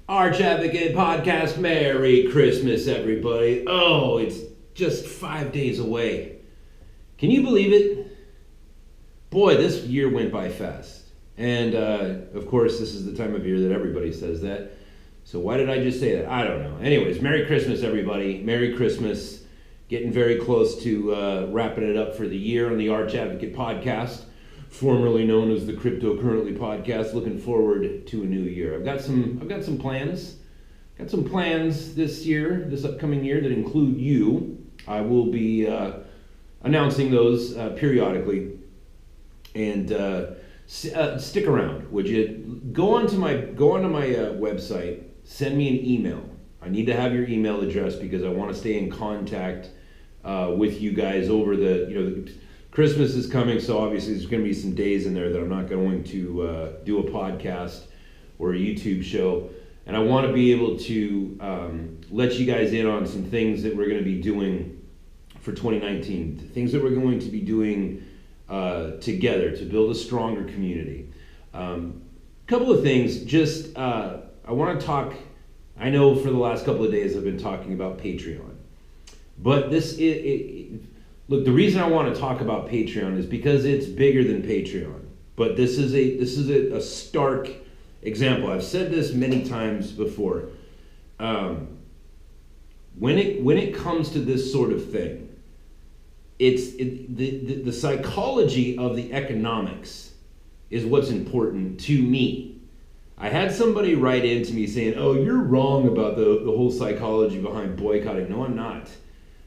Arch Advocate Podcast. Merry Christmas, everybody. Oh, it's just 5 days away. Can you believe it? Boy, this year went by fast. And, of course, this is the time of year that everybody says that. So why did I just say that? I don't know. Anyways, Merry Christmas, everybody. Merry Christmas. Getting very close to wrapping it up for the year on the Arch Advocate Podcast, formerly known as the Cryptocurrently Podcast. Looking forward to a new year. I've got some plans. Got some plans this year, this upcoming year, that include you. I will be announcing those periodically. And stick around, would you? Go onto my website. Send me an email. I need to have your email address because I want to stay in contact with you guys over the Christmas is coming, so obviously there's going to be some days in there that I'm not going to do a podcast or a YouTube show. And I want to be able to let you guys in on some things that we're going to be doing for 2019, things that we're going to be doing together to build a stronger community. Couple of things, just I want to talk. I know for the last couple of days I've been talking about Patreon, but look, the reason I want to talk about Patreon is because it's bigger than Patreon. But this is a stark example. I've said this many times before. When it comes to this sort of thing, the psychology of the economics is what's important to me. I had somebody write in to me saying, "Oh, you're wrong about the whole psychology behind boycotting." No, I'm not.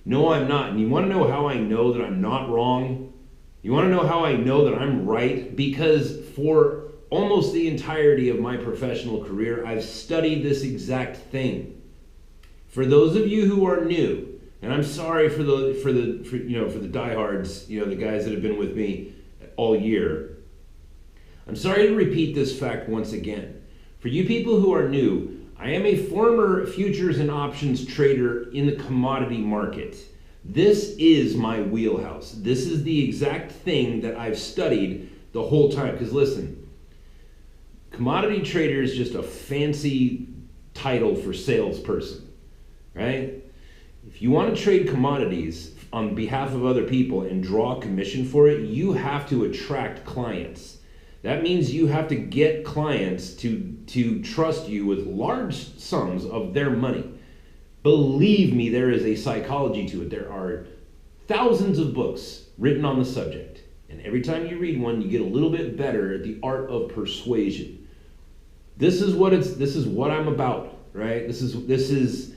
No, I'm not. And you want to know how I know that I'm not wrong? You want to know how I know that I'm right? Because for almost the entirety of my professional career, I've studied this exact thing. For those of you who are new, and I'm sorry for the diehards, the guys that have been with me all year. I'm sorry to repeat this fact once again. For you people who are new, I am a former futures and options trader in the commodity market. This is my wheelhouse. This is the exact thing that I've studied the whole time. Because listen, commodity trader is just a fancy title for salesperson, right? If you want to trade commodities on behalf of other people and draw commission for it, you have to attract clients. That means you have to get clients to trust you with large sums of their money. Believe me, there is a psychology to it. There are thousands of books written on the subject. And every time you read one, you get a little bit better at the art of persuasion. This is what I'm about, right? This is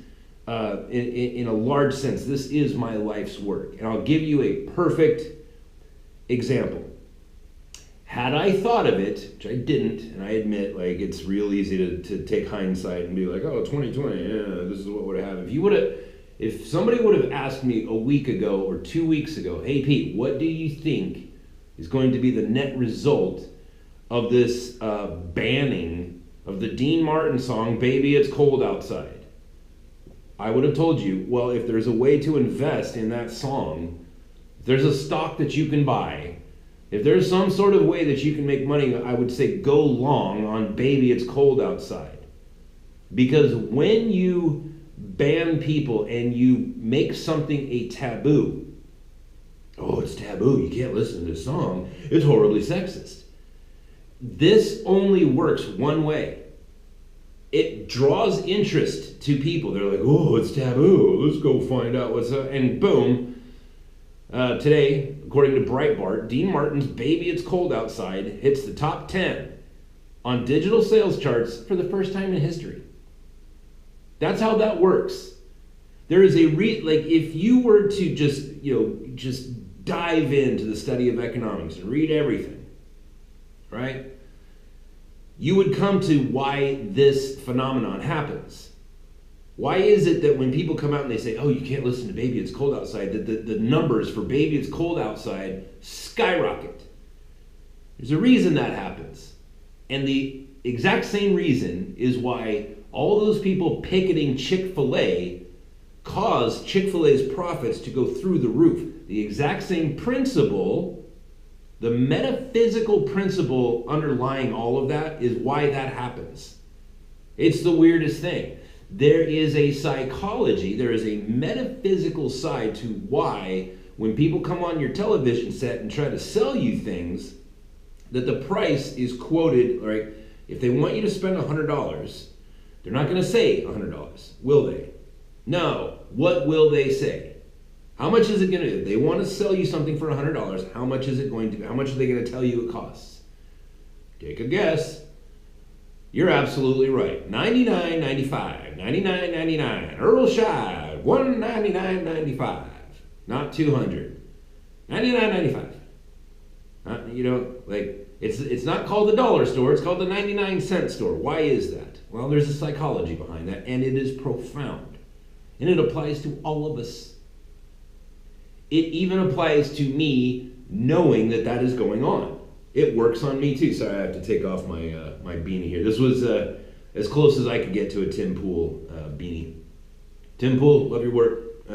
in a large sense, this is my life's work. And I'll give you a perfect example. Had I thought of it, which I didn't, and I admit, it's real easy to take hindsight and be like, oh, 2020, yeah, this is what would have happened. If somebody would have asked me a week ago or 2 weeks ago, hey Pete, what do you think is going to be the net result of this banning of the Dean Martin song, Baby It's Cold Outside? I would have told you, well, if there's a way to invest in that song, if there's a stock that you can buy, if there's some sort of way that you can make money, I would say go long on Baby It's Cold Outside. Because when you ban people and you make something a taboo, oh, it's taboo, you can't listen to this song, it's horribly sexist. This only works one way. It draws interest to people. They're like, oh, it's taboo, let's go find out what's up, and boom. Today, according to Breitbart, Dean Martin's Baby It's Cold Outside hits the top 10 on digital sales charts for the first time in history. That's how that works. There is if you were to just dive into the study of economics and read everything, right? You would come to why this phenomenon happens. Why is it that when people come out and they say, oh, you can't listen to Baby It's Cold Outside, that the numbers for Baby It's Cold Outside skyrocket? There's a reason that happens. And the exact same reason is why all those people picketing Chick-fil-A caused Chick-fil-A's profits to go through the roof. The exact same principle, the metaphysical principle underlying all of that is why that happens. It's the weirdest thing. There is a psychology, there is a metaphysical side to why when people come on your television set and try to sell you things, that the price is quoted, right? If they want you to spend $100, they're not going to say $100, will they? No. What will they say? How much is it going to do? They want to sell you something for $100. How much is it going to be? How much are they going to tell you it costs? Take a guess. You're absolutely right. $99.95, $99.99. Earl Shide, $199.95. Not $200. $99.95. You know, like it's not called the dollar store. It's called the 99-cent store. Why is that? Well, there's a psychology behind that, and it is profound, and it applies to all of us. It even applies to me knowing that that is going on. It works on me too. Sorry, I have to take off my my beanie here. This was as close as I could get to a Tim Pool beanie. Tim Pool, love your work.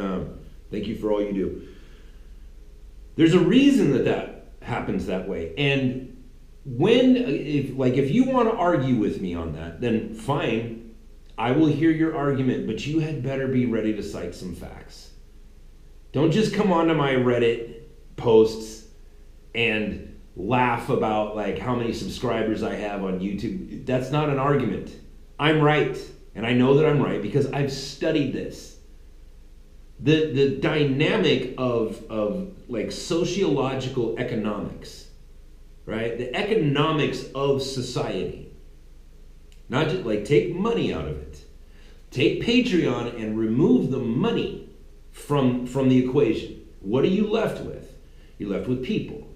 Thank you for all you do. There's a reason that that happens that way. And if you want to argue with me on that, then fine. I will hear your argument, but you had better be ready to cite some facts. Don't just come onto my Reddit posts and laugh about like how many subscribers I have on YouTube. That's not an argument. I'm right, and I know that I'm right because I've studied this. The dynamic of like sociological economics, right? The economics of society. Not just like take money out of it. Take Patreon and remove the money from the equation. What are you left with? You're left with people.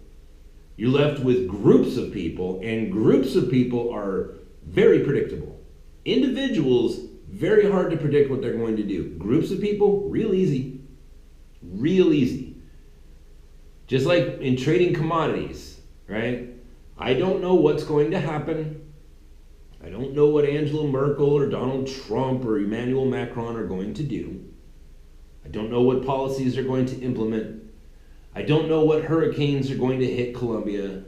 You're left with groups of people, and groups of people are very predictable. Individuals, very hard to predict what they're going to do. Groups of people, real easy. Real easy. Just like in trading commodities, right? I don't know what's going to happen. I don't know what Angela Merkel or Donald Trump or Emmanuel Macron are going to do. I don't know what policies they're going to implement. I don't know what hurricanes are going to hit Colombia.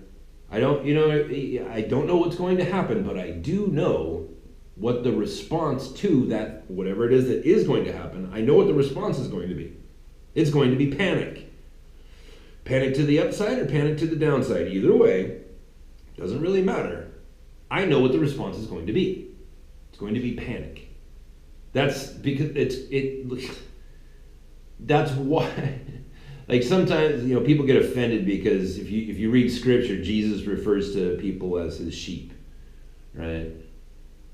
I don't know what's going to happen, but I do know what the response to that, whatever it is that is going to happen, I know what the response is going to be. It's going to be panic. Panic to the upside or panic to the downside. Either way, doesn't really matter. I know what the response is going to be. It's going to be panic. That's because that's why. Like sometimes, people get offended because if you read scripture, Jesus refers to people as his sheep, right?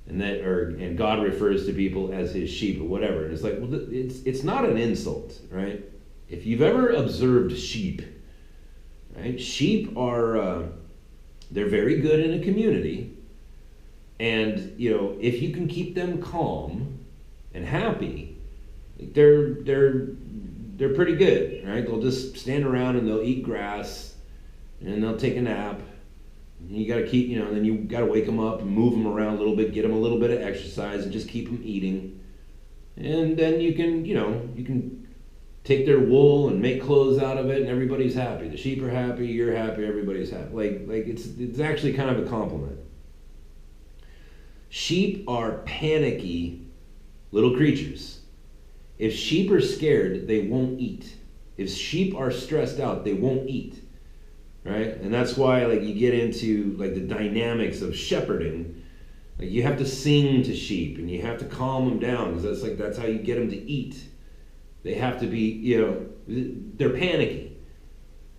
And God refers to people as his sheep or whatever. And it's like, well, it's not an insult, right? If you've ever observed sheep, right? Sheep are they're very good in a community, and if you can keep them calm and happy, they're pretty good, right? They'll just stand around and they'll eat grass and they'll take a nap. And you got to keep, then you got to wake them up and move them around a little bit, get them a little bit of exercise and just keep them eating. And then you can take their wool and make clothes out of it and everybody's happy. The sheep are happy, you're happy, everybody's happy. Like it's actually kind of a compliment. Sheep are panicky little creatures. If sheep are scared, they won't eat. If sheep are stressed out, they won't eat, right? And that's why, you get into the dynamics of shepherding. Like you have to sing to sheep and you have to calm them down because that's how you get them to eat. They have to be, they're panicky,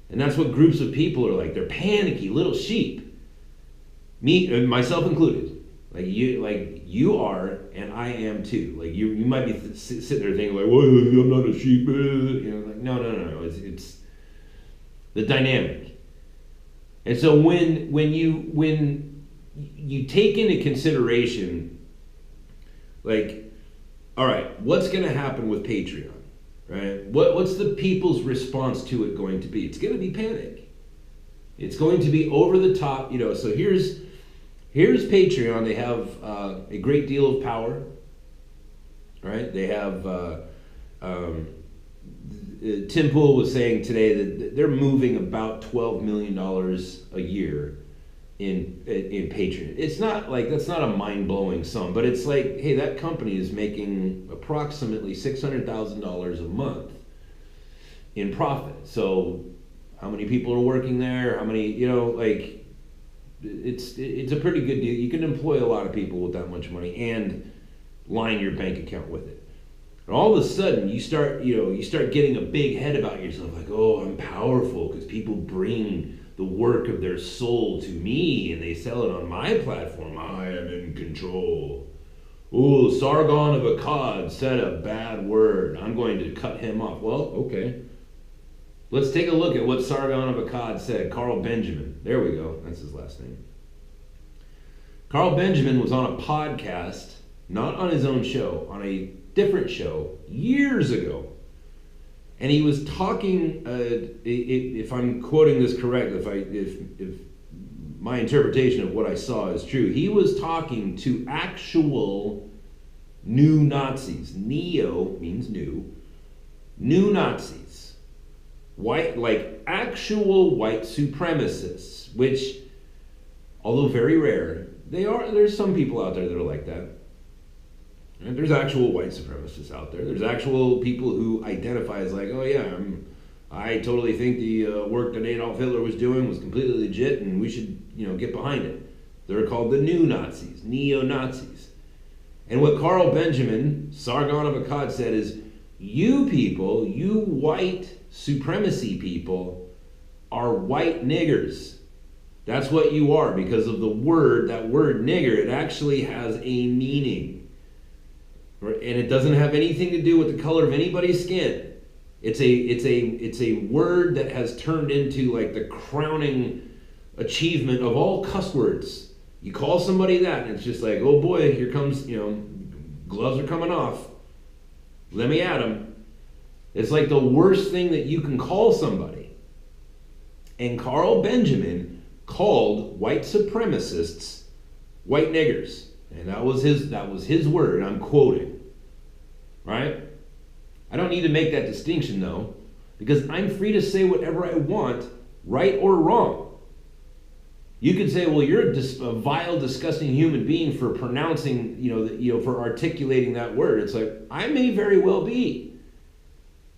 and that's what groups of people are like. They're panicky little sheep. Me, myself included. You are, and I am too. You might be sitting there thinking well, I'm not a sheep. No. It's the dynamic. And so when you take into consideration, all right, what's going to happen with Patreon, right? What's the people's response to it going to be? It's going to be panic. It's going to be over the top. So Here's Patreon. They have a great deal of power, right? They have, Tim Pool was saying today that they're moving about $12 million a year in patronage. It's not like, that's not a mind-blowing sum, but it's like, hey, that company is making approximately $600,000 a month in profit. So how many people are working there? How many, like, it's a pretty good deal. You can employ a lot of people with that much money and line your bank account with it. And all of a sudden you start getting a big head about yourself, like, oh, I'm powerful because people bring the work of their soul to me and they sell it on my platform. I am in control. Ooh, Sargon of Akkad said a bad word. I'm going to cut him off. Well, okay. Let's take a look at what Sargon of Akkad said. Carl Benjamin. There we go. That's his last name. Carl Benjamin was on a podcast, not on his own show, on a different show years ago. And he was talking, if I'm quoting this correct, if my interpretation of what I saw is true, he was talking to actual new Nazis. Neo means new. New Nazis. White, like actual white supremacists, which, although very rare, there's some people out there that are like that. And there's actual white supremacists out there. There's actual people who identify as like, oh yeah, I totally think the work that Adolf Hitler was doing was completely legit and we should, get behind it. They're called the new Nazis, neo-Nazis. And what Carl Benjamin, Sargon of Akkad, said is, you people, you white supremacy people, are white niggers. That's what you are because of that word nigger. It actually has a meaning. And it doesn't have anything to do with the color of anybody's skin. It's a word that has turned into like the crowning achievement of all cuss words. You call somebody that and it's just like, oh boy, here comes, gloves are coming off. Let me at them. It's like the worst thing that you can call somebody. And Carl Benjamin called white supremacists white niggers. And that was his word, I'm quoting. Right? I don't need to make that distinction though, because I'm free to say whatever I want, right or wrong. You could say, well, you're a vile, disgusting human being for pronouncing, for articulating that word. It's like, I may very well be.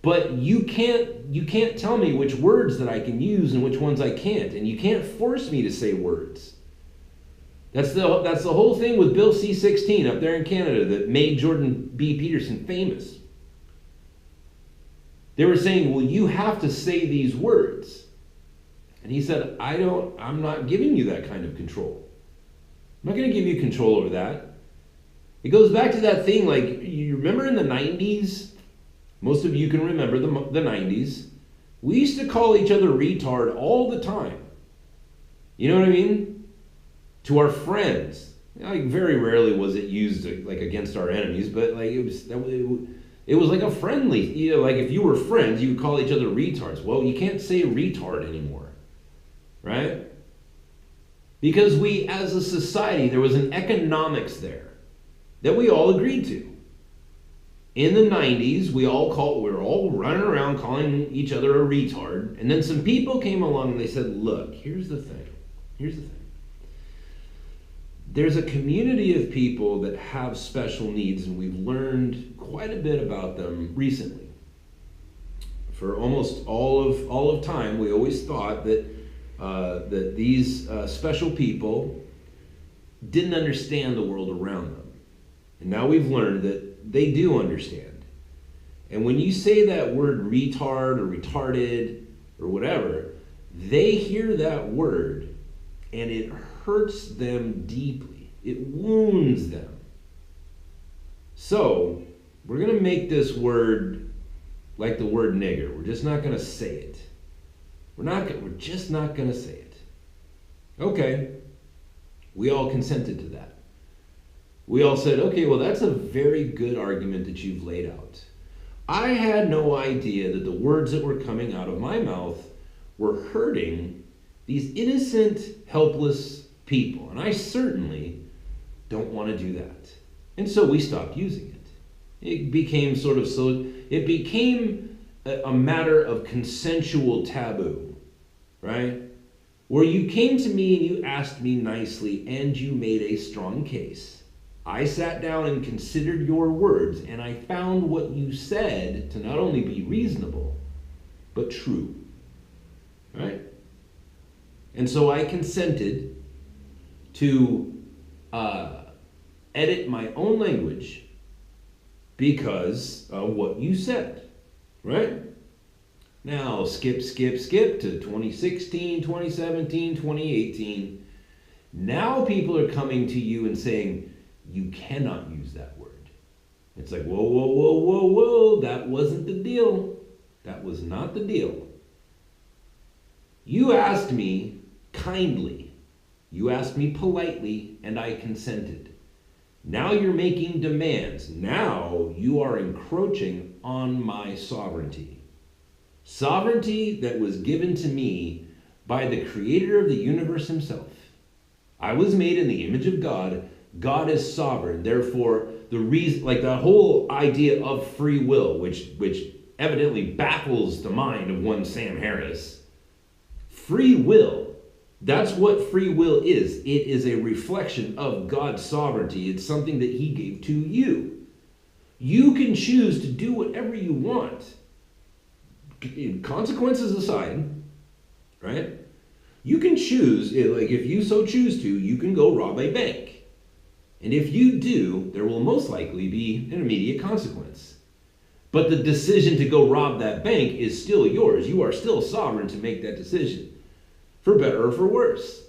But you can't tell me which words that I can use and which ones I can't. And you can't force me to say words. That's the whole thing with Bill C-16 up there in Canada that made Jordan B. Peterson famous. They were saying, well, you have to say these words. And he said, I'm not giving you that kind of control. I'm not going to give you control over that. It goes back to that thing, like, you remember in the 90s? Most of you can remember the 90s. We used to call each other retard all the time. You know what I mean? To our friends. Like, very rarely was it used like against our enemies, but like it was like a friendly, like if you were friends, you would call each other retards. Well, you can't say retard anymore, right? Because we, as a society, there was an economics there that we all agreed to. In the 90s, we were all running around calling each other a retard, and then some people came along and they said, look, here's the thing. There's a community of people that have special needs, and we've learned quite a bit about them recently. For almost all of time, we always thought that these special people didn't understand the world around them. And now we've learned that they do understand. And when you say that word retard or retarded or whatever, they hear that word and it hurts them deeply. It wounds them. So, we're going to make this word like the word nigger. We're just not going to say it. We're just not going to say it. Okay. We all consented to that. We all said, okay, well, that's a very good argument that you've laid out. I had no idea that the words that were coming out of my mouth were hurting these innocent, helpless people. And I certainly don't want to do that. And so we stopped using it. It became a matter of consensual taboo, right? where you came to me and you asked me nicely and you made a strong case. I sat down and considered your words, and I found what you said to not only be reasonable, but true. Right? And so I consented to edit my own language because of what you said. Right? Now, skip to 2016, 2017, 2018. Now people are coming to you and saying, you cannot use that word. It's like, whoa, that wasn't the deal. That was not the deal. You asked me kindly. You asked me politely, and I consented. Now you're making demands. Now you are encroaching on my sovereignty. Sovereignty that was given to me by the creator of the universe himself. I was made in the image of God. God is sovereign. Therefore, the reason, like the whole idea of free will, which evidently baffles the mind of one Sam Harris. Free will, that's what free will is. It is a reflection of God's sovereignty. It's something that he gave to you. You can choose to do whatever you want. Consequences aside, right? You can choose, like if you so choose to, you can go rob a bank. And if you do, there will most likely be an immediate consequence. But the decision to go rob that bank is still yours. You are still sovereign to make that decision, for better or for worse.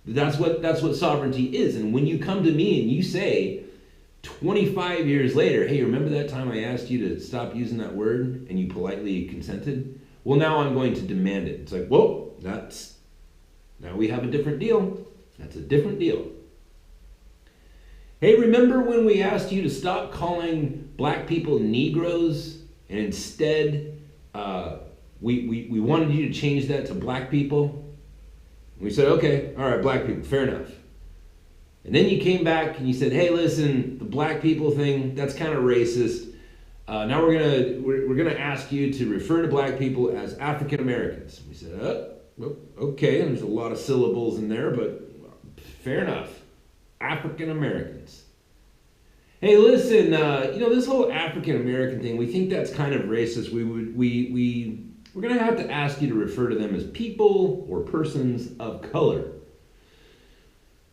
That's what sovereignty is. And when you come to me and you say, 25 years later, hey, remember that time I asked you to stop using that word and you politely consented? Well, now I'm going to demand it. It's like, whoa, now we have a different deal. That's a different deal. Hey, remember when we asked you to stop calling black people Negroes and instead we wanted you to change that to black people? We said, okay, all right, black people, fair enough. And then you came back and you said, hey, listen, the black people thing, that's kind of racist. Now we're gonna ask you to refer to black people as African Americans. We said, well, okay, and there's a lot of syllables in there, but fair enough. African Americans. Hey, listen, this whole African American thing, we think that's kind of racist. We're gonna have to ask you to refer to them as people or persons of color.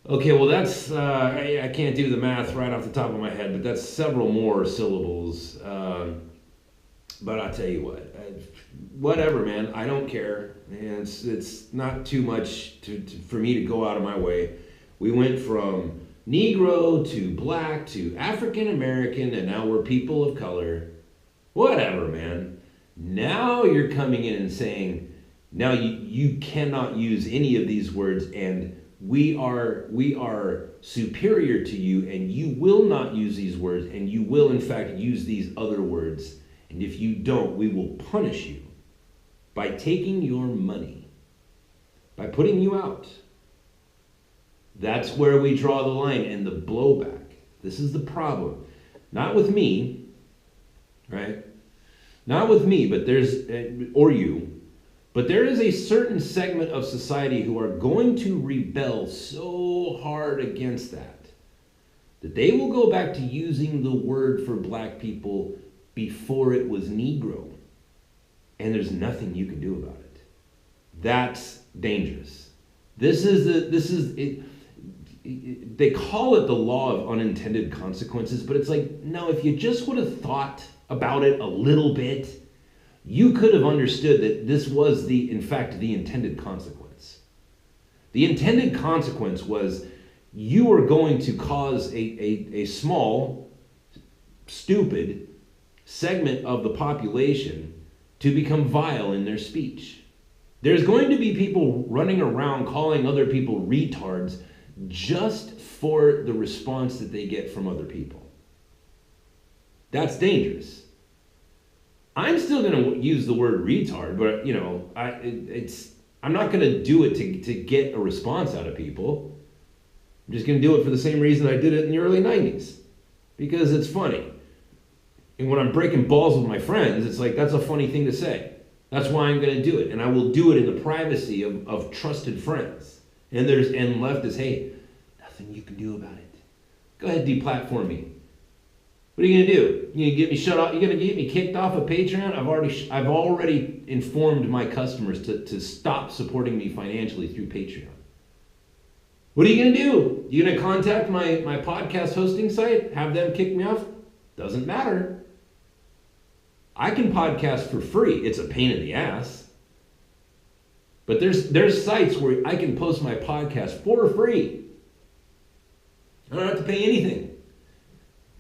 Okay, well that's, I can't do the math right off the top of my head, but that's several more syllables. But I'll tell you what, whatever, man, I don't care. And it's not too much for me to go out of my way. We went from Negro to black to African American, and now we're people of color. Whatever, man. Now you're coming in and saying, now you cannot use any of these words, and we are superior to you, and you will not use these words, and you will in fact use these other words. And if you don't, we will punish you by taking your money, by putting you out. That's where we draw the line and the blowback. This is the problem. Not with me, right? Not with me, but or you. But there is a certain segment of society who are going to rebel so hard against that they will go back to using the word for black people before it was Negro. And there's nothing you can do about it. That's dangerous. They call it the law of unintended consequences, but it's like, no, if you just would have thought about it a little bit, you could have understood that this was in fact the intended consequence. The intended consequence was you were going to cause a small, stupid segment of the population to become vile in their speech. There's going to be people running around calling other people retards just for the response that they get from other people. That's dangerous. I'm still going to use the word retard, but I'm not going to do it to get a response out of people. I'm just going to do it for the same reason I did it in the early 90s, because it's funny. And when I'm breaking balls with my friends, it's like, that's a funny thing to say. That's why I'm going to do it. And I will do it in the privacy of trusted friends. And left is, hey, nothing you can do about it. Go ahead, deplatform me. What are you gonna do? You gonna get me shut off? You gonna get me kicked off of Patreon? I've already informed my customers to stop supporting me financially through Patreon. What are you gonna do? You gonna contact my podcast hosting site? Have them kick me off? Doesn't matter. I can podcast for free. It's a pain in the ass. But there's sites where I can post my podcast for free. I don't have to pay anything.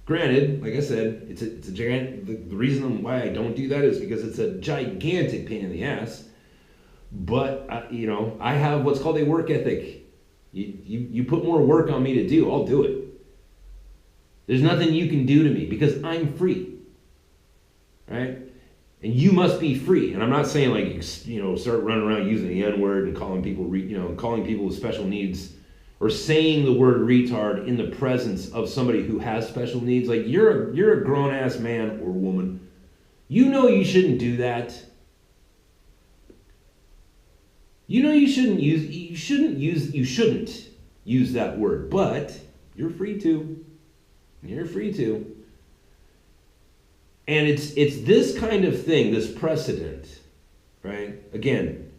Granted, like I said, it's a giant. The reason why I don't do that is because it's a gigantic pain in the ass. But I have what's called a work ethic. You put more work on me to do, I'll do it. There's nothing you can do to me because I'm free, right? And you must be free. And I'm not saying like start running around using the N-word and calling people calling people with special needs. Or saying the word retard in the presence of somebody who has special needs. Like, you're a grown-ass man or woman. You know you shouldn't do that. You know you shouldn't use that word. But you're free to. You're free to. And it's this kind of thing, this precedent, right? Again,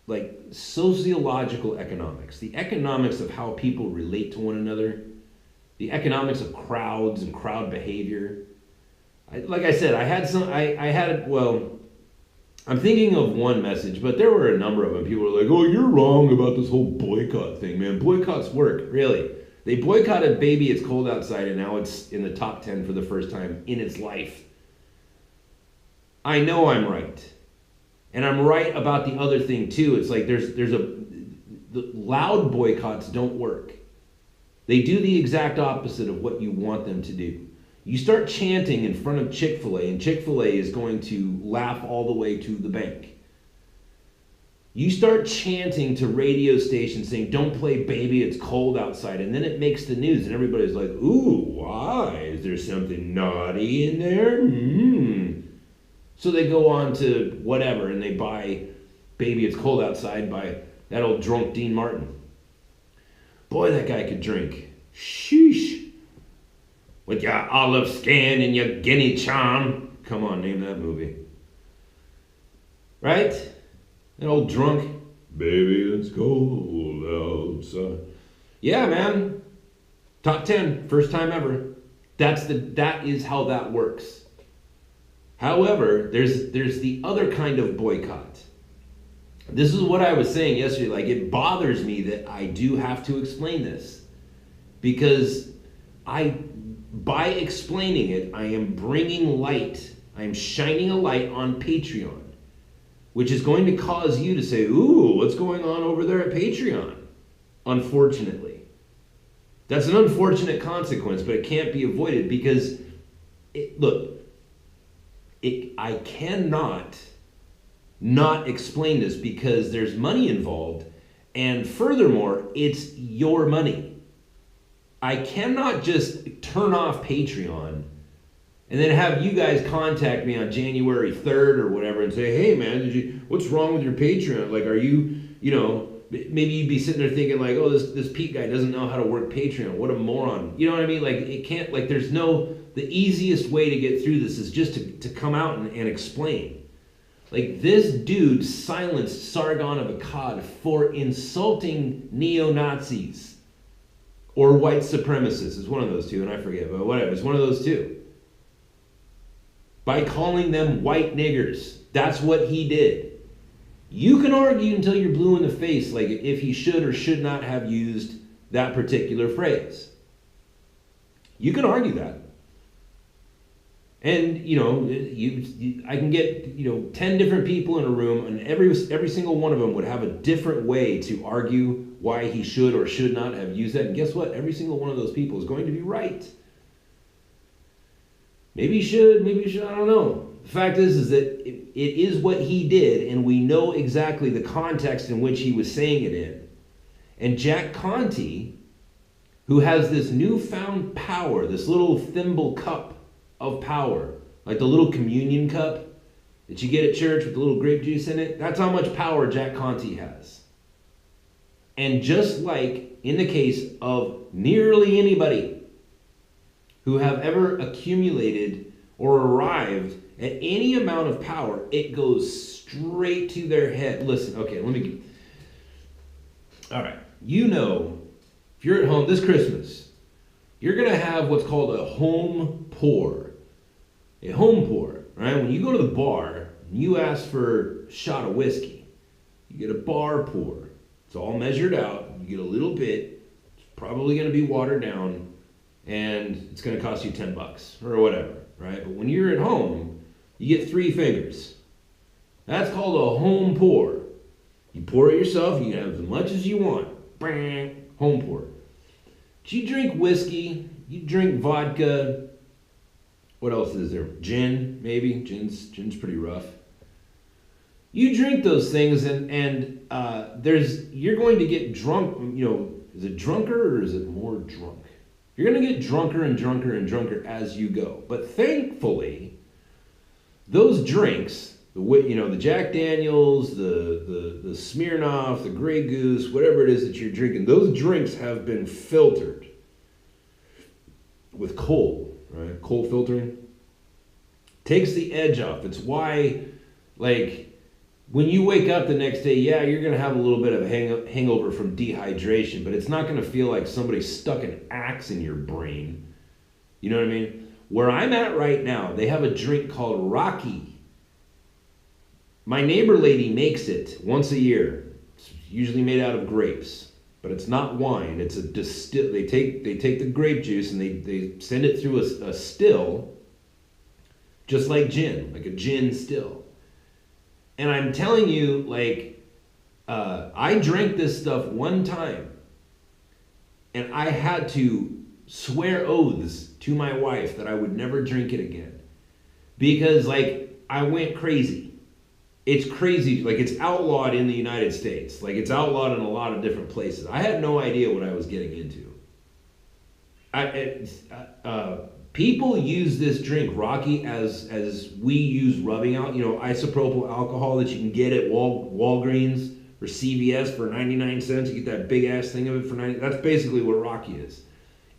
like sociological economics, the economics of how people relate to one another, the economics of crowds and crowd behavior. Like I said, I'm thinking of one message, but there were a number of them. People were like, oh, you're wrong about this whole boycott thing, man. Boycotts work, really. They boycotted Baby It's Cold Outside, and now it's in the top 10 for the first time in its life. I know I'm right. And I'm right about the other thing too. It's like the loud boycotts don't work. They do the exact opposite of what you want them to do. You start chanting in front of Chick-fil-A, and Chick-fil-A is going to laugh all the way to the bank. You start chanting to radio stations saying, don't play Baby It's Cold Outside, and then it makes the news, and everybody's like, ooh, why? Is there something naughty in there? So they go on to whatever, and they buy Baby It's Cold Outside by that old drunk Dean Martin. Boy, that guy could drink. Sheesh. With your olive skin and your guinea charm. Come on, name that movie. Right? That old drunk. Baby, it's cold outside. Yeah, man. Top 10, first time ever. That is how that works. However, there's the other kind of boycott. This is what I was saying yesterday. Like, it bothers me that I do have to explain this. Because by explaining it, I am bringing light. I am shining a light on Patreon. Which is going to cause you to say, ooh, what's going on over there at Patreon? Unfortunately. That's an unfortunate consequence, but it can't be avoided because, I cannot not explain this because there's money involved, and furthermore, it's your money. I cannot just turn off Patreon and then have you guys contact me on January 3rd or whatever and say, hey man, what's wrong with your Patreon? Like, are you, maybe you'd be sitting there thinking like, oh, this Pete guy doesn't know how to work Patreon. What a moron. You know what I mean? Like, it can't, like, the easiest way to get through this is just to come out and explain. Like, this dude silenced Sargon of Akkad for insulting neo-Nazis or white supremacists. It's one of those two, and I forget, but whatever. It's one of those two. By calling them white niggers. That's what he did. You can argue until you're blue in the face, like if he should or should not have used that particular phrase. You can argue that. And, I can get, 10 different people in a room, and every single one of them would have a different way to argue why he should or should not have used that. And guess what? Every single one of those people is going to be right. Maybe he should, I don't know. The fact is that it is what he did, and we know exactly the context in which he was saying it in. And Jack Conte, who has this newfound power, this little thimble cup of power, like the little communion cup, that you get at church with a little grape juice in it, that's how much power Jack Conte has. And just like in the case of nearly anybody who have ever accumulated or arrived at any amount of power, it goes straight to their head. Listen, okay, all right, you know, if you're at home this Christmas, you're going to have what's called a home pour. A home pour, right? When you go to the bar and you ask for a shot of whiskey, you get a bar pour. It's all measured out. You get a little bit. It's probably going to be watered down, and it's going to cost you $10 or whatever, right? But when you're at home, you get 3 fingers. That's called a home pour. You pour it yourself. You can have as much as you want. Bang, home pour. But you drink whiskey. You drink vodka. What else is there? Gin, maybe. Gin's pretty rough. You drink those things, and you're going to get drunk. You know, is it drunker or is it more drunk? You're going to get drunker and drunker and drunker as you go. But thankfully, those drinks, the Jack Daniels, the Smirnoff, the Grey Goose, whatever it is that you're drinking, those drinks have been filtered with coal, right? Coal filtering takes the edge off. It's why, like, when you wake up the next day, yeah, you're going to have a little bit of a hangover from dehydration, but it's not going to feel like somebody stuck an axe in your brain. You know what I mean? Where I'm at right now, they have a drink called Rocky. My neighbor lady makes it once a year. It's usually made out of grapes, but it's not wine. It's a distill. They take the grape juice and they send it through a still, just like gin, like a gin still. And I'm telling you, like, I drank this stuff one time, and I had to swear oaths to my wife that I would never drink it again. Because, like, I went crazy. It's crazy. Like, it's outlawed in the United States. Like, it's outlawed in a lot of different places. I had no idea what I was getting into. People use this drink, Rocky, as we use rubbing out, isopropyl alcohol that you can get at Walgreens or CVS for 99 cents. You get that big ass thing of it for 90. That's basically what Rocky is.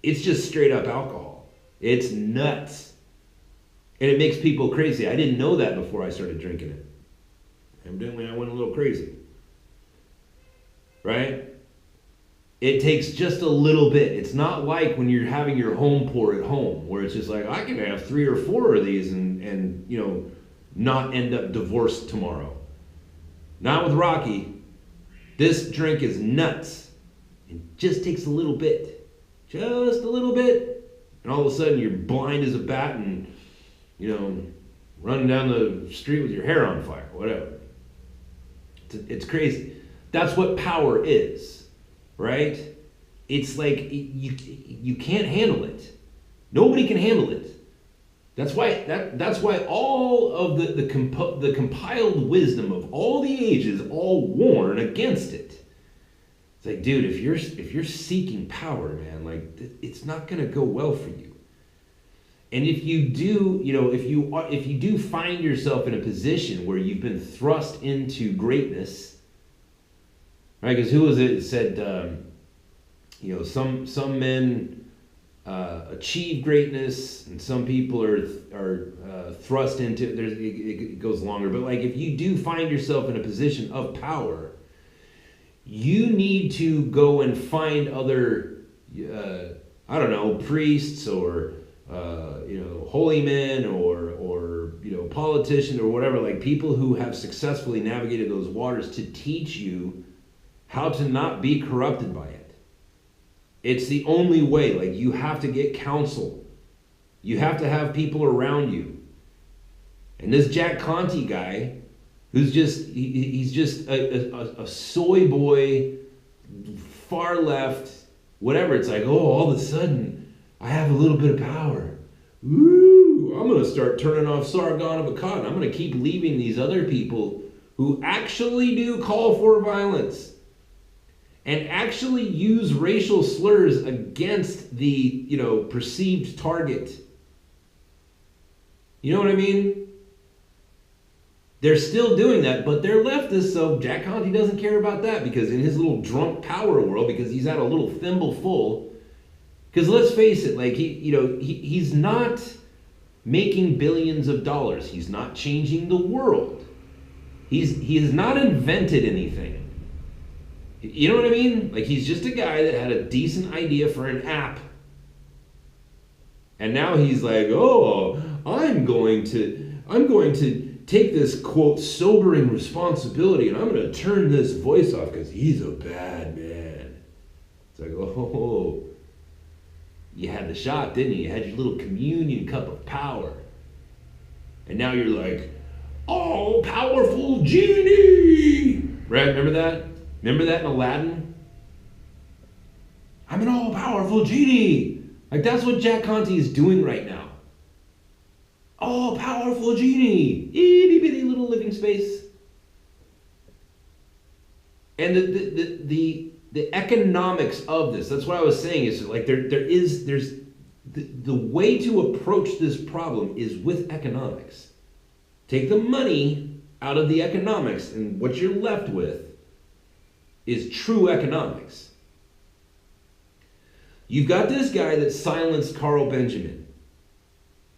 It's just straight up alcohol. It's nuts. And it makes people crazy. I didn't know that before I started drinking it. Evidently, I went a little crazy. Right? It takes just a little bit. It's not like when you're having your home pour at home, where it's just like, I can have 3 or 4 of these and not end up divorced tomorrow. Not with Rocky. This drink is nuts. It just takes a little bit. Just a little bit. And all of a sudden you're blind as a bat and, running down the street with your hair on fire, whatever. It's crazy. That's what power is. Right? It's like you can't handle it. Nobody can handle it. That's why all of the compiled wisdom of all the ages all warn against it. It's like, dude, if you're seeking power, man, like it's not gonna go well for you. And if you do, if you do find yourself in a position where you've been thrust into greatness. Right, because who was it that said, some men achieve greatness, and some people are thrust into. It goes longer, but like if you do find yourself in a position of power, you need to go and find other, priests or holy men or politicians or whatever, like people who have successfully navigated those waters to teach you how to not be corrupted by it. It's the only way. Like, you have to get counsel. You have to have people around you. And this Jack Conte guy, who's he's just a soy boy, far left, whatever. It's like, all of a sudden, I have a little bit of power. Ooh, I'm going to start turning off Sargon of Akkad. I'm going to keep leaving these other people who actually do call for violence and actually use racial slurs against the, perceived target. You know what I mean? They're still doing that, but they're leftists, so Jack Conte doesn't care about that because in his little drunk power world, because he's had a little thimble full. Because let's face it, like he's not making billions of dollars. He's not changing the world. He has not invented anything. You know what I mean? Like he's just a guy that had a decent idea for an app. And now he's like, oh, I'm going to take this, quote, sobering responsibility, and I'm going to turn this voice off because he's a bad man. It's like, oh, you had the shot, didn't you? You had your little communion cup of power. And now you're like, all-powerful genie! Right? Remember that? Remember that in Aladdin? I'm an all-powerful genie! Like, that's what Jack Conte is doing right now. All-powerful genie! Itty-bitty little living space. And the economics of this, that's what I was saying, is like there's the way to approach this problem is with economics. Take the money out of the economics, and what you're left with is true economics. You've got this guy that silenced Carl Benjamin,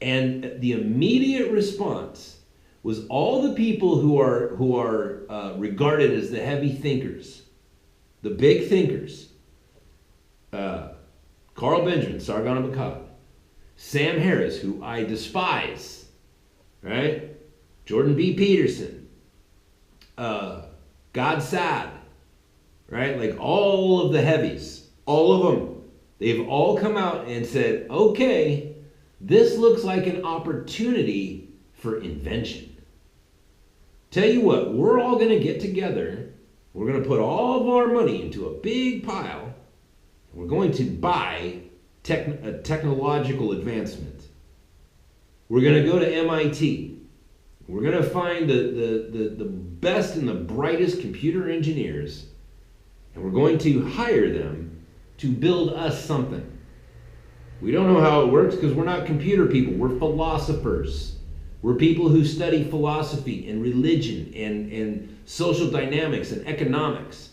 and the immediate response was all the people who are regarded as the heavy thinkers, the big thinkers. Carl Benjamin, Sargon of Akkad, Sam Harris, who I despise, right? Jordan B. Peterson, God Saad, right? Like all of the heavies, all of them, they've all come out and said, okay, this looks like an opportunity for invention. Tell you what, we're all going to get together. We're going to put all of our money into a big pile. And we're going to buy a technological advancement. We're going to go to MIT. We're going to find the best and the brightest computer engineers. And we're going to hire them to build us something. We don't know how it works because we're not computer people. We're philosophers. We're people who study philosophy and religion and social dynamics and economics.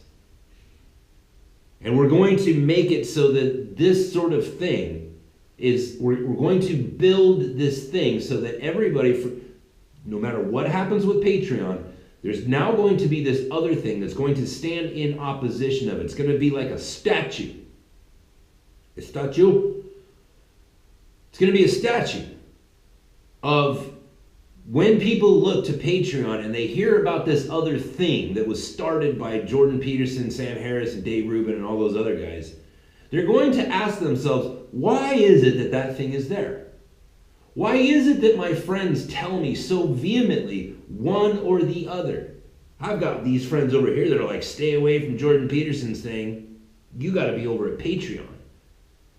And we're going to make it so that this sort of thing is, we're going to build this thing so that everybody, no matter what happens with Patreon, there's now going to be this other thing that's going to stand in opposition of it. It's going to be like a statue. A statue? It's going to be a statue of when people look to Patreon and they hear about this other thing that was started by Jordan Peterson, Sam Harris, and Dave Rubin, and all those other guys, they're going to ask themselves, why is it that that thing is there? Why is it that my friends tell me so vehemently one or the other? I've got these friends over here that are like, stay away from Jordan Peterson's thing. You got to be over at Patreon.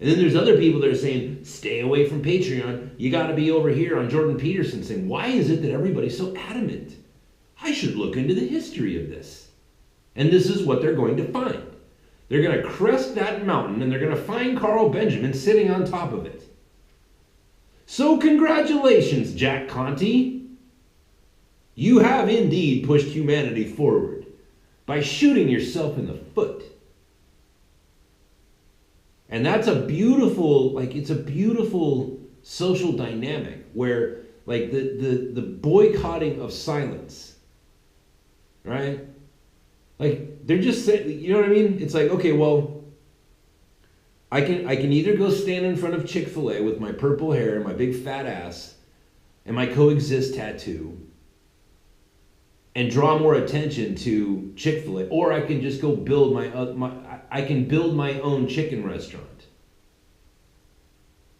And then there's other people that are saying, stay away from Patreon. You got to be over here on Jordan Peterson, saying, why is it that everybody's so adamant? I should look into the history of this. And this is what they're going to find. They're going to crest that mountain and they're going to find Carl Benjamin sitting on top of it. So congratulations, Jack Conte. You have indeed pushed humanity forward by shooting yourself in the foot. And that's a beautiful, like, it's a beautiful social dynamic where, like, the boycotting of silence, right? Like, they're just saying, you know what I mean? It's like, okay, well, I can either go stand in front of Chick-fil-A with my purple hair and my big fat ass and my coexist tattoo and draw more attention to Chick-fil-A, or I can just go build I can build my own chicken restaurant.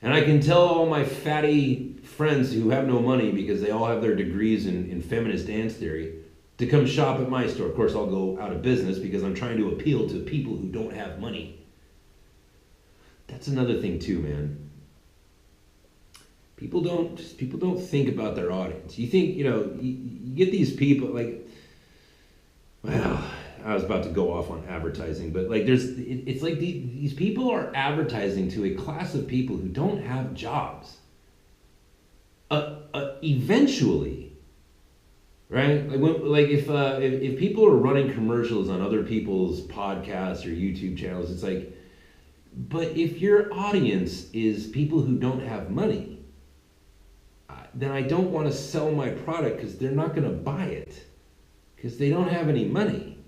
And I can tell all my fatty friends who have no money because they all have their degrees in feminist dance theory to come shop at my store. Of course, I'll go out of business because I'm trying to appeal to people who don't have money. That's another thing too, man. People don't think about their audience. You think, you get these people like, well, I was about to go off on advertising, but like it's like these people are advertising to a class of people who don't have jobs. Eventually, right? Like if people are running commercials on other people's podcasts or YouTube channels, it's like, but if your audience is people who don't have money, then I don't want to sell my product because they're not going to buy it because they don't have any money.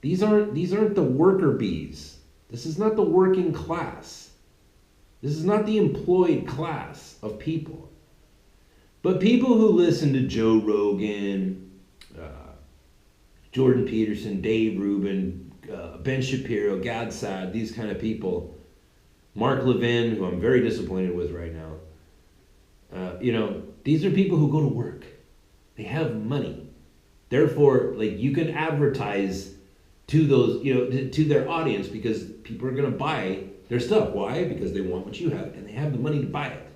These aren't the worker bees. This is not the working class. This is not the employed class of people. But people who listen to Joe Rogan, Jordan Peterson, Dave Rubin, Ben Shapiro, Gad Saad, these kind of people, Mark Levin, who I'm very disappointed with right now. These are people who go to work. They have money. Therefore, like, you can advertise to those, to their audience because people are going to buy their stuff. Why? Because they want what you have and they have the money to buy it.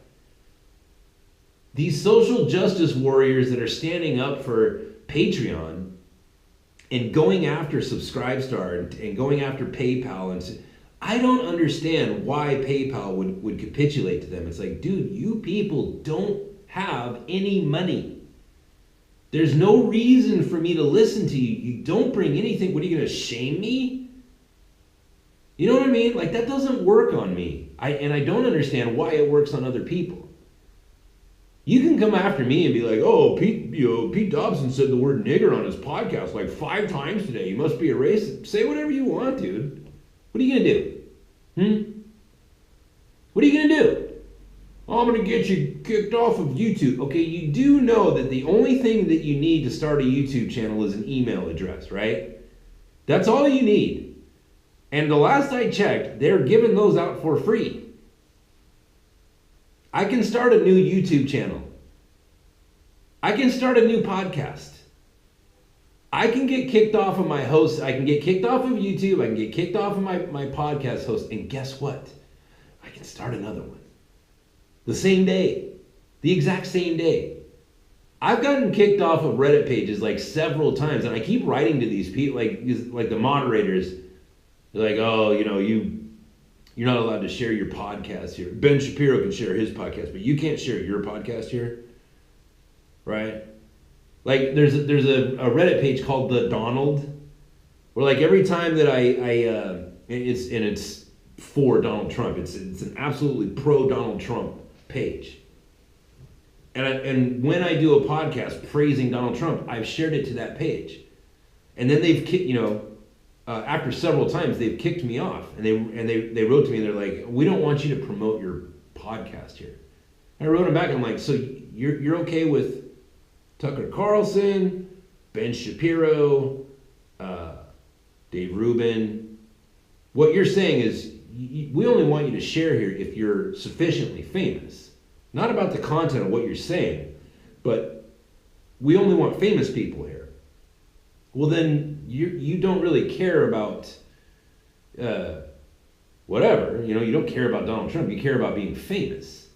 These social justice warriors that are standing up for Patreon and going after Subscribestar and going after PayPal, and I don't understand why PayPal would capitulate to them. It's like, dude, you people don't have any money. There's no reason for me to listen to you. You don't bring anything. What, are you going to shame me? You know what I mean? Like, that doesn't work on me. I don't understand why it works on other people. You can come after me and be like, oh, Pete Dobson said the word nigger on his podcast like 5 times today. You must be a racist. Say whatever you want, dude. What are you going to do? What are you going to do? Oh, I'm going to get you kicked off of YouTube. Okay, you do know that the only thing that you need to start a YouTube channel is an email address, right? That's all you need. And the last I checked, they're giving those out for free. I can start a new YouTube channel. I can start a new podcast. I can get kicked off of my host. I can get kicked off of YouTube. I can get kicked off of my podcast host. And guess what? I can start another one. The same day. The exact same day. I've gotten kicked off of Reddit pages like several times. And I keep writing to these people, like the moderators. They're like, oh, you're not allowed to share your podcast here. Ben Shapiro can share his podcast, but you can't share your podcast here, right? Like, there's a Reddit page called The Donald, where like every time that it's for Donald Trump. It's an absolutely pro Donald Trump page. And when I do a podcast praising Donald Trump, I've shared it to that page, and then they've after several times, they've kicked me off, and they wrote to me, and they're like, we don't want you to promote your podcast here. And I wrote them back, and I'm like, so you're okay with Tucker Carlson, Ben Shapiro, Dave Rubin? What you're saying is, we only want you to share here if you're sufficiently famous. Not about the content of what you're saying, but we only want famous people here. Well, then you don't really care about whatever. You don't care about Donald Trump. You care about being famous.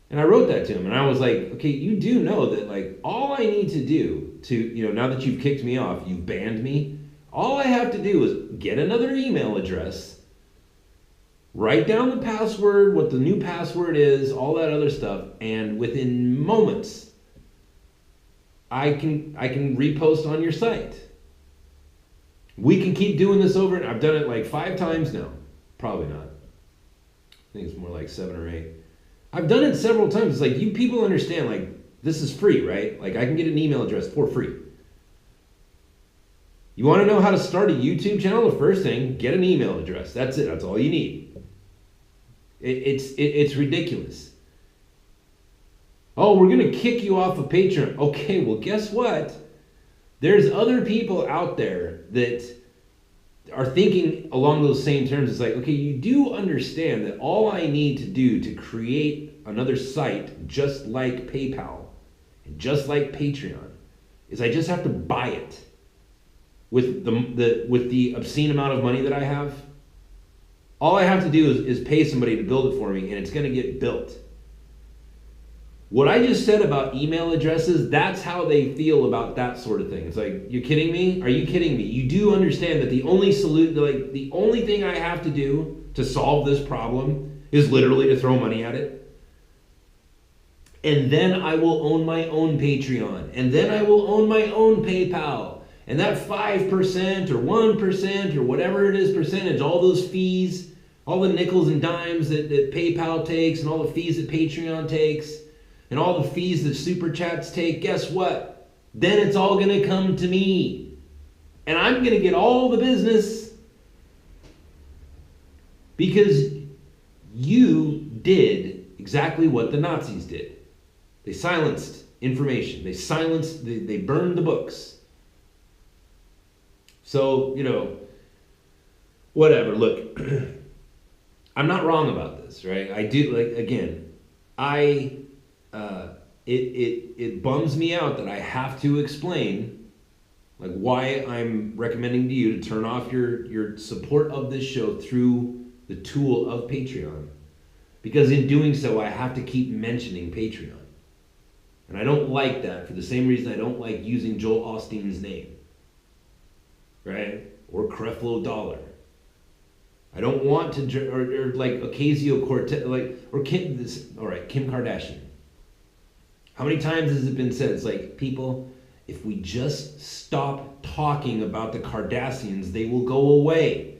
And I wrote that to him, and I was like, okay, you do know that, like, all I need to do to, now that you've kicked me off, you've banned me, all I have to do is get another email address, write down the password, what the new password is, all that other stuff, and within moments, I can repost on your site. We can keep doing this over, and I've done it like 5 times now. Probably not. I think it's more like 7 or 8. I've done it several times. It's like, you people understand, like, this is free, right? Like, I can get an email address for free. You want to know how to start a YouTube channel? The first thing, get an email address. That's it. That's all you need. It's ridiculous. Oh, we're going to kick you off of Patreon. Okay, well, guess what? There's other people out there that are thinking along those same terms. It's like, okay, you do understand that all I need to do to create another site just like PayPal and just like Patreon is I just have to buy it with the obscene amount of money that I have. All I have to do is pay somebody to build it for me, and it's going to get built. What I just said about email addresses, that's how they feel about that sort of thing. It's like, you're kidding me? Are you kidding me? You do understand that the only thing I have to do to solve this problem is literally to throw money at it? And then I will own my own Patreon. And then I will own my own PayPal. And that 5% or 1% or whatever it is percentage, all those fees, all the nickels and dimes that PayPal takes and all the fees that Patreon takes and all the fees that Super Chats take, guess what? Then it's all going to come to me. And I'm going to get all the business because you did exactly what the Nazis did. They silenced information. They burned the books. So, whatever. Look, I'm not wrong about this, right? I do, again, it bums me out that I have to explain, why I'm recommending to you to turn off your support of this show through the tool of Patreon. Because in doing so, I have to keep mentioning Patreon. And I don't like that for the same reason I don't like using Joel Osteen's name. Right? Or Creflo Dollar. I don't want to, or Ocasio-Cortez, Kim Kardashian. How many times has it been said? It's like, people, if we just stop talking about the Kardashians, they will go away.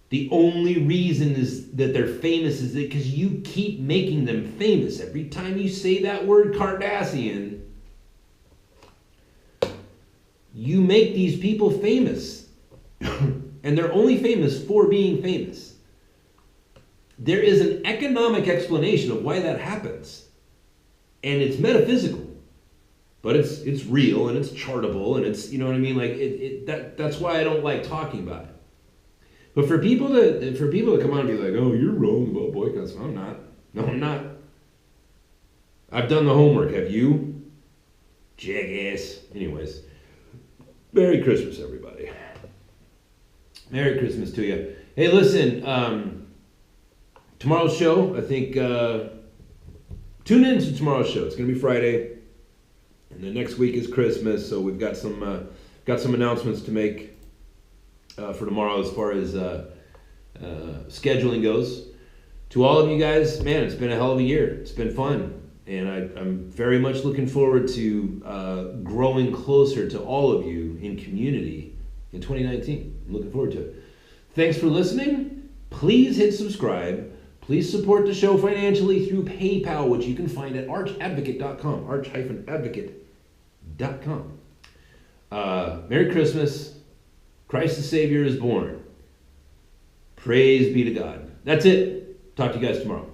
The only reason is that they're famous is because you keep making them famous. Every time you say that word Kardashian, you make these people famous. And they're only famous for being famous. There is an economic explanation of why that happens. And it's metaphysical. But it's real and it's chartable and it's, you know what I mean? That's why I don't like talking about it. But for people to come on and be like, oh, you're wrong about boycotts. No, I'm not. No, I'm not. I've done the homework. Have you? Jackass. Anyways, Merry Christmas, everybody. Merry Christmas to you. Hey, listen, tomorrow's show, I think, tune in to tomorrow's show. It's going to be Friday, and then next week is Christmas, so we've got some announcements to make for tomorrow as far as scheduling goes. To all of you guys, man, it's been a hell of a year. It's been fun, and I'm very much looking forward to growing closer to all of you in community in 2019. I'm looking forward to it. Thanks for listening. Please hit subscribe. Please support the show financially through PayPal, which you can find at archadvocate.com, arch-advocate.com. Merry Christmas. Christ the Savior is born. Praise be to God. That's it. Talk to you guys tomorrow.